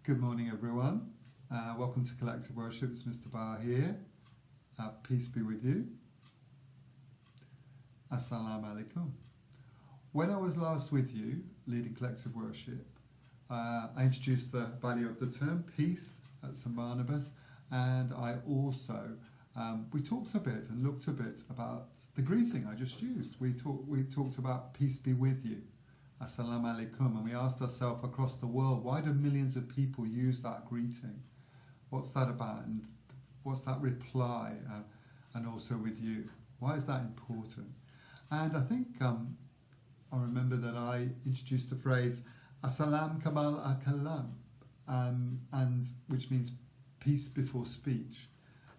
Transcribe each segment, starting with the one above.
Good morning, everyone. Welcome to Collective Worship. It's Mr. Barr here. Peace be with you. Assalamu alaikum. When I was last with you, leading Collective Worship, I introduced the value of the term peace at St. Barnabas, and I also, we talked a bit and looked a bit about the greeting I just used. We talked about peace be with you. Assalamu alaikum, and we asked ourselves across the world, why do millions of people use that greeting? What's that about, and what's that reply, and also with you? Why is that important? And I think I remember that I introduced the phrase Assalam Kamal Akalam, and which means peace before speech.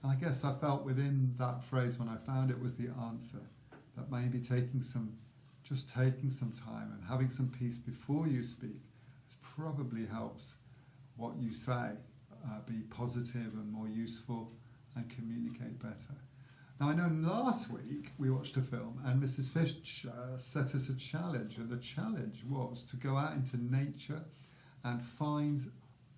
And I guess I felt within that phrase when I found it was the answer, that maybe taking some time and having some peace before you speak probably helps what you say be positive and more useful and communicate better. Now, I know last week we watched a film and Mrs. Fish set us a challenge, and the challenge was to go out into nature and find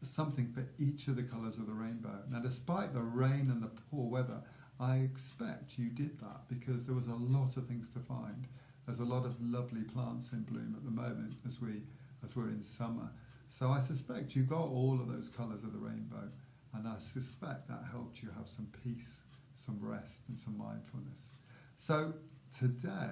something for each of the colours of the rainbow. Now, despite the rain and the poor weather, I expect you did that because there was a lot of things to find. There's a lot of lovely plants in bloom at the moment as we're in summer. So I suspect you got all of those colours of the rainbow, and I suspect that helped you have some peace, some rest and some mindfulness. So today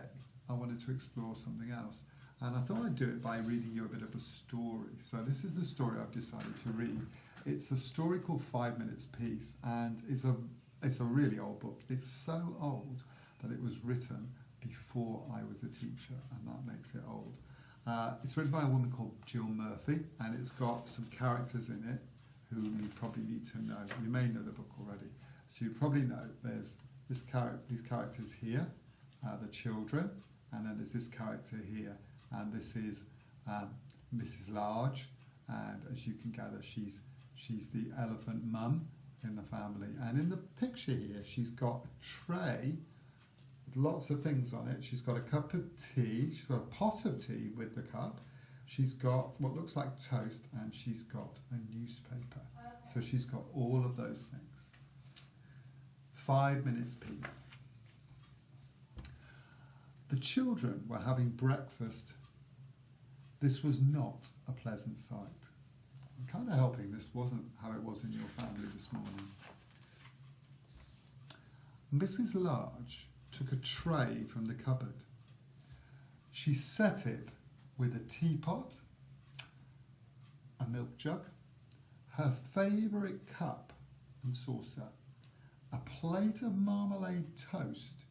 I wanted to explore something else, and I thought I'd do it by reading you a bit of a story. So this is the story I've decided to read. It's a story called 5 Minutes Peace, and it's a really old book. It's so old that it was written before I was a teacher, and that makes it old. It's written by a woman called Jill Murphy, and it's got some characters in it who you probably need to know. You may know the book already. So you probably know there's these characters here, the children, and then there's this character here, and this is Mrs. Large, and as you can gather, she's the elephant mum in the family. And in the picture here, she's got a tray with lots of things on it. She's got a cup of tea, she's got a pot of tea with the cup, she's got what looks like toast, and she's got a newspaper. So she's got all of those things. 5 minutes peace. The children were having breakfast. This was not a pleasant sight. I'm kind of hoping this wasn't how it was in your family this morning. Mrs. Large took a tray from the cupboard. She set it with a teapot, a milk jug, her favourite cup and saucer, a plate of marmalade toast,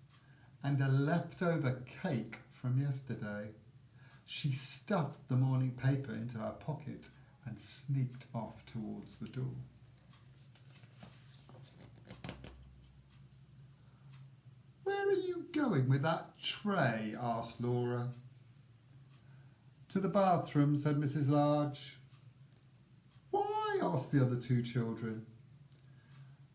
and a leftover cake from yesterday. She stuffed the morning paper into her pocket and sneaked off towards the door. "Where are you going with that tray?" asked Laura. "To the bathroom," said Mrs. Large. "Why?" asked the other two children.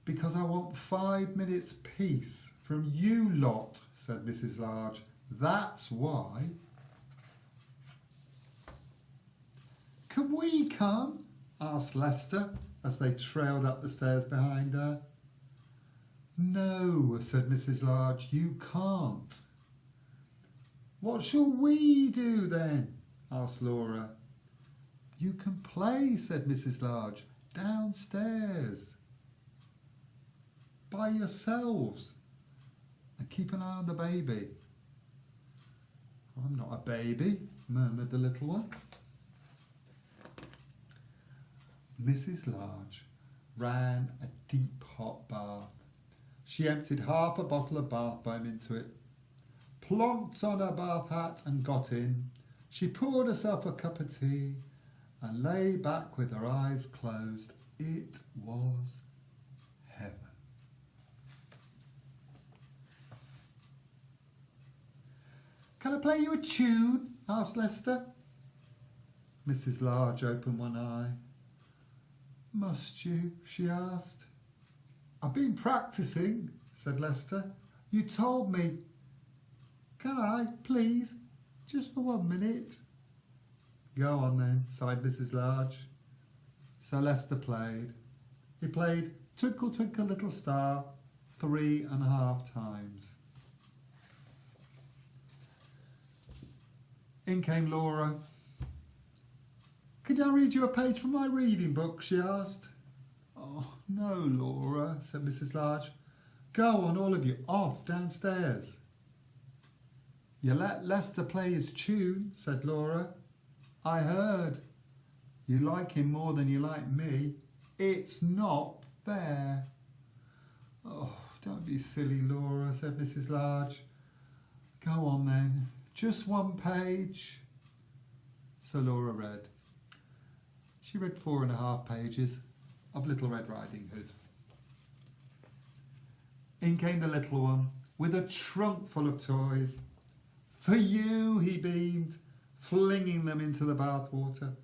"Because I want 5 minutes peace from you lot," said Mrs. Large. "That's why." "Can we come?" asked Lester as they trailed up the stairs behind her. "No," said Mrs. Large, "you can't." "What shall we do then?" asked Laura. "You can play," said Mrs. Large, "downstairs by yourselves, and keep an eye on the baby." "I'm not a baby," murmured the little one. Mrs. Large ran a deep hot bath. She emptied half a bottle of bath bomb into it, plonked on her bath hat and got in. She poured herself a cup of tea and lay back with her eyes closed. It was heaven. "Can I play you a tune?" asked Lester. Mrs. Large opened one eye. "Must you?" she asked. "I've been practising," said Lester. "You told me." "Can I, please? Just for 1 minute?" "Go on then," sighed Mrs. Large. So Lester played. He played Twinkle Twinkle Little Star 3.5 times. In came Laura. "Could I read you a page from my reading book?" she asked. "Oh, no, Laura," said Mrs. Large. "Go on, all of you, off downstairs." "You let Lester play his tune," said Laura. "I heard. You like him more than you like me. It's not fair." "Oh, don't be silly, Laura," said Mrs. Large. "Go on then, just one page." So Laura read. She read 4.5 pages of Little Red Riding Hood. In came the little one with a trunk full of toys. "For you," he beamed, flinging them into the bathwater.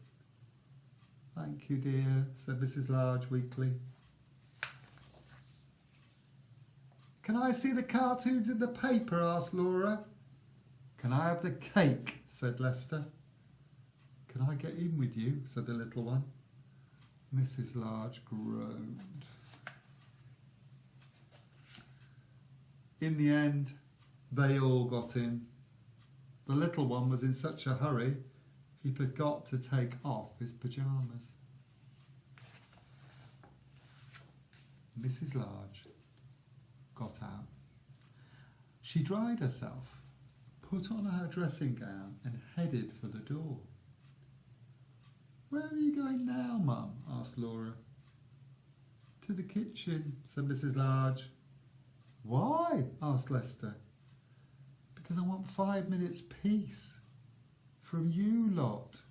"Thank you, dear," said Mrs. Large weakly. "Can I see the cartoons in the paper?" asked Laura. "Can I have the cake?" said Lester. "Can I get in with you?" said the little one. Mrs. Large groaned. In the end, they all got in. The little one was in such a hurry, he forgot to take off his pyjamas. Mrs. Large got out. She dried herself, put on her dressing gown and headed for the door. "Where are you going now, Mum?" asked Laura. "To the kitchen," said Mrs. Large. "Why?" asked Lester. "Because I want 5 minutes peace from you lot,"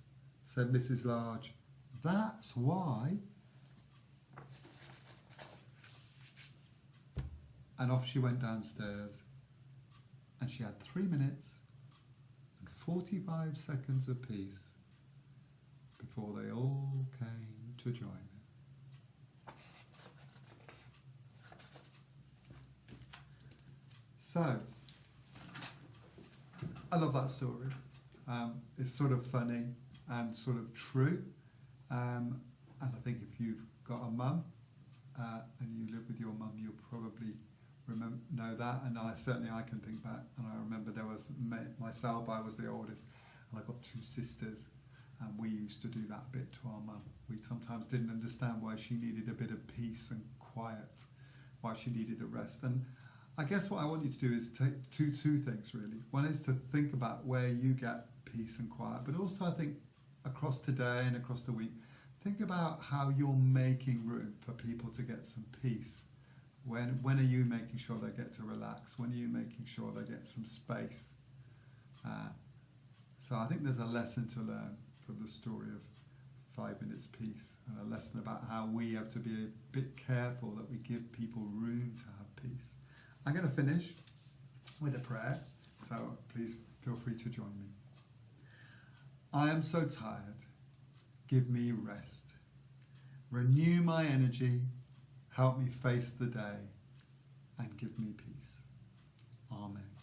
said Mrs. Large. "That's why." And off she went downstairs, and she had 3 minutes and 45 seconds of peace before they all came to join her. So, I love that story. It's sort of funny and sort of true. And I think if you've got a mum and you live with your mum, you'll probably know that. And I can think back, and I remember there was myself. I was the oldest, and I got 2 sisters, and we used to do that a bit to our mum. We sometimes didn't understand why she needed a bit of peace and quiet, why she needed a rest. And I guess what I want you to do is take two things really. One is to think about where you get peace and quiet, but also I think across today and across the week, think about how you're making room for people to get some peace. When are you making sure they get to relax? When are you making sure they get some space? So I think there's a lesson to learn from the story of 5 minutes peace, and a lesson about how we have to be a bit careful that we give people room to have peace. I'm going to finish with a prayer, so please feel free to join me. I am so tired. Give me rest. Renew my energy. Help me face the day and give me peace. Amen.